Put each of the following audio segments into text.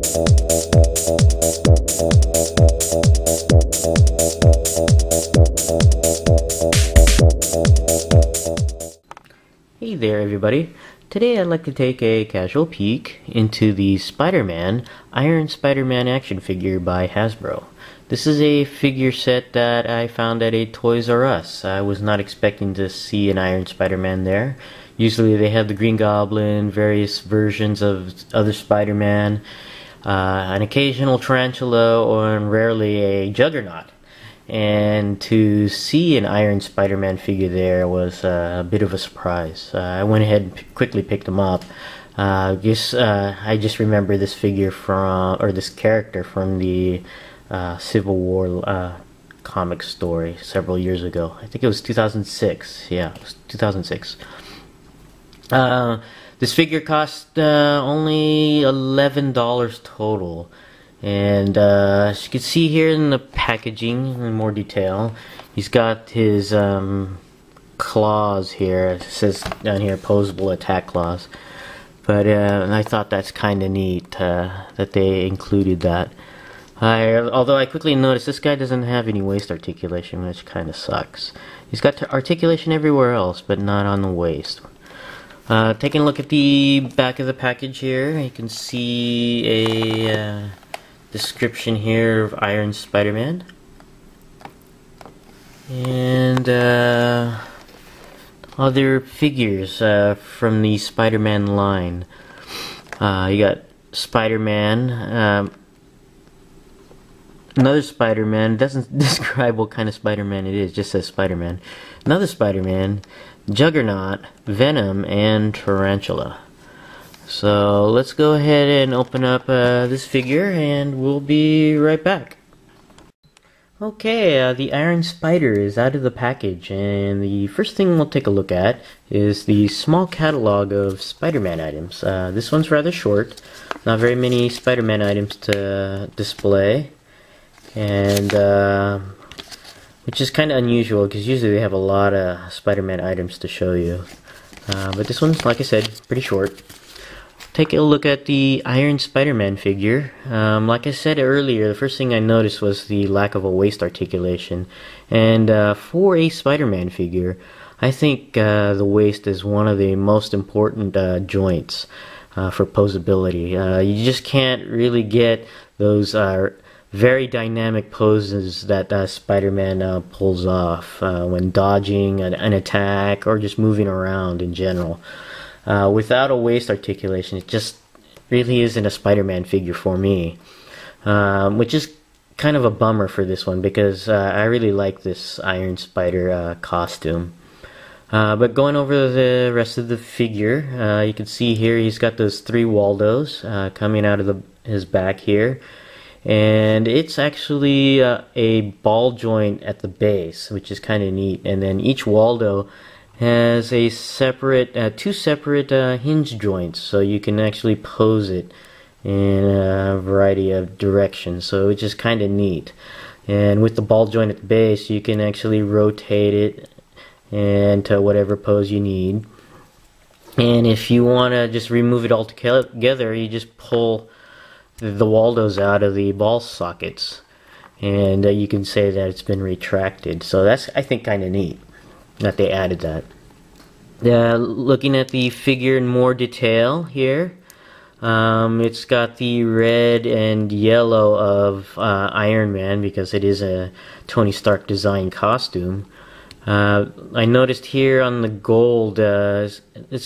Hey there everybody, today I'd like to take a casual peek into the Spider-Man Iron Spider-Man action figure by Hasbro. This is a figure set that I found at a Toys R Us. I was not expecting to see an Iron Spider-Man there. Usually they have the Green Goblin, various versions of other Spider-Man, an occasional Tarantula, or rarely a Juggernaut. And to see an Iron Spider-Man figure there was a bit of a surprise. I went ahead and quickly picked him up. I just remember this figure from, or this character from the Civil War comic story several years ago. I think it was 2006. Yeah, it was 2006. This figure cost only $11 total. And as you can see here in the packaging in more detail, he's got his claws here. It says down here, posable attack claws. But I thought that's kind of neat that they included that. Although I quickly noticed this guy doesn't have any waist articulation, which kind of sucks. He's got articulation everywhere else, but not on the waist. Taking a look at the back of the package here, you can see a description here of Iron Spider-Man, and other figures from the Spider-Man line. You got Spider-Man, another Spider-Man. It doesn't describe what kind of Spider-Man it is, just says Spider-Man. Another Spider-Man, Juggernaut, Venom, and Tarantula. So let's go ahead and open up this figure and we'll be right back. Okay, the Iron Spider is out of the package, and the first thing we'll take a look at is the small catalog of Spider-Man items. This one's rather short, not very many Spider-Man items to display, and which is kind of unusual because usually they have a lot of Spider-Man items to show you. But this one's, like I said, pretty short. Take a look at the Iron Spider-Man figure. Like I said earlier, the first thing I noticed was the lack of a waist articulation. And for a Spider-Man figure, I think the waist is one of the most important joints for posability. You just can't really get those very dynamic poses that Spider-Man pulls off when dodging an attack or just moving around in general. Without a waist articulation, it just really isn't a Spider-Man figure for me, which is kind of a bummer for this one because I really like this Iron Spider costume. But going over the rest of the figure, you can see here he's got those 3 Waldos coming out of his back here, and it's actually a ball joint at the base, which is kind of neat. And then each Waldo has a separate, 2 separate hinge joints, so you can actually pose it in a variety of directions, so it's just kind of neat. And with the ball joint at the base, you can actually rotate it into whatever pose you need. And if you want to just remove it all together, you just pull the Waldos out of the ball sockets, and you can say that it's been retracted. So that's, I think, kind of neat that they added that. Looking at the figure in more detail here, it's got the red and yellow of Iron Man because it is a Tony Stark design costume. I noticed here on the gold, it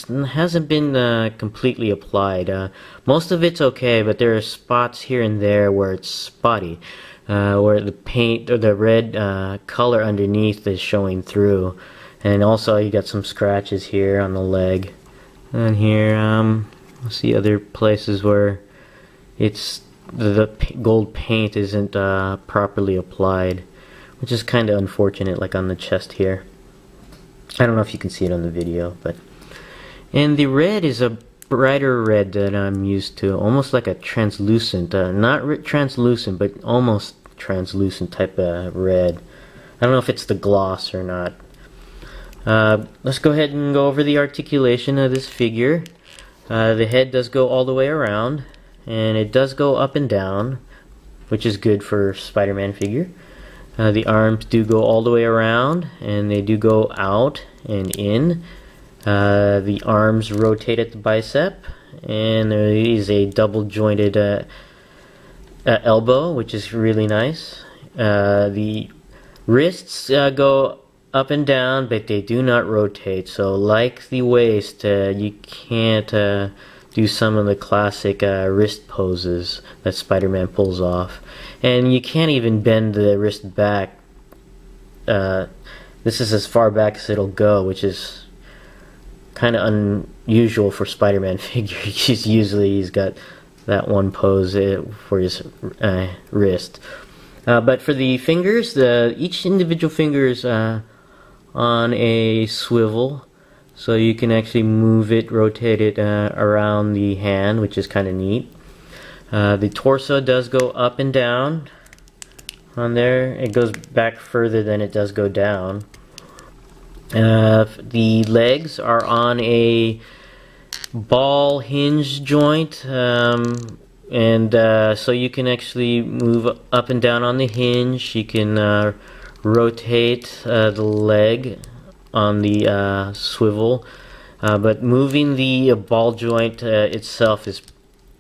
hasn't been completely applied. Most of it's okay, but there are spots here and there where it's spotty, where the paint or the red color underneath is showing through. And also you got some scratches here on the leg, and here let's see other places where it's the gold paint isn't properly applied, which is kind of unfortunate, like on the chest here. I don't know if you can see it on the video, but and the red is a brighter red than I'm used to, almost like a translucent, not translucent, but almost translucent type of red. I don't know if it's the gloss or not. Let's go ahead and go over the articulation of this figure. The head does go all the way around, and it does go up and down, which is good for Spider-Man figure. The arms do go all the way around, and they do go out and in. The arms rotate at the bicep, and there is a double jointed elbow, which is really nice. The wrists go up and down, but they do not rotate. So like the waist, you can't do some of the classic wrist poses that Spider-Man pulls off. And you can't even bend the wrist back. This is as far back as it'll go, which is kind of unusual for Spider-Man figure. He's got that one pose for his wrist. But for the fingers, each individual finger is on a swivel, so you can actually move it, rotate it around the hand, which is kind of neat. The torso does go up and down on there. It goes back further than it does go down. The legs are on a ball hinge joint, so you can actually move up and down on the hinge. You can rotate the leg on the swivel, but moving the ball joint itself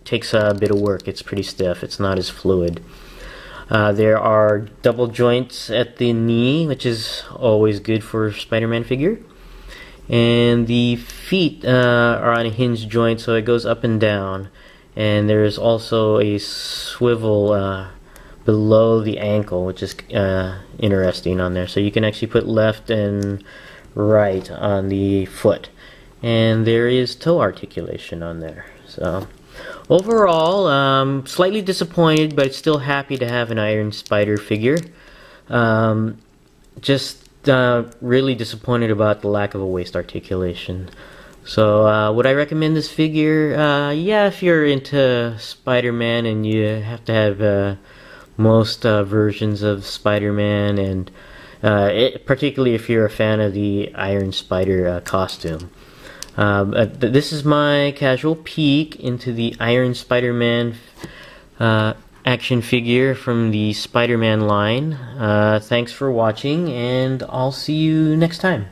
takes a bit of work. It's pretty stiff. It's not as fluid. There are double joints at the knee, which is always good for a Spider-Man figure. And the feet are on a hinge joint, so it goes up and down. And there's also a swivel below the ankle, which is interesting on there. So you can actually put left and right on the foot. And there is toe articulation on there. So overall, slightly disappointed, but still happy to have an Iron Spider figure. Really disappointed about the lack of a waist articulation. So would I recommend this figure? Yeah, if you're into Spider-Man and you have to have most versions of Spider-Man, and particularly if you're a fan of the Iron Spider costume. This is my casual peek into the Iron Spider-Man action figure from the Spider-Man line. Thanks for watching, and I'll see you next time.